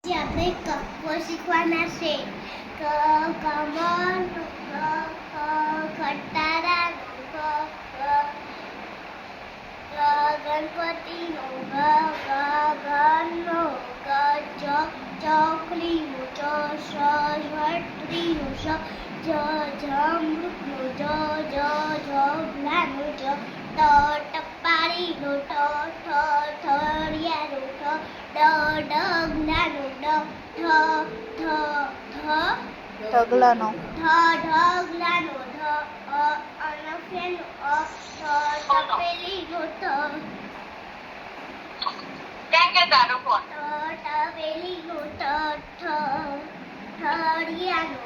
જે આપણે કક્કો શીખવાના છે કમળ ખટારા ગણપતિનો ઘરનો ચોકલીનો છત્રીનો જમરૂખનો જગલાનો ટપારીનો થળિયાનો ડગલાનો ઢગલાનો ઢગલાનો અનફેનો તપેલીનો તપેલીનો થળિયાનો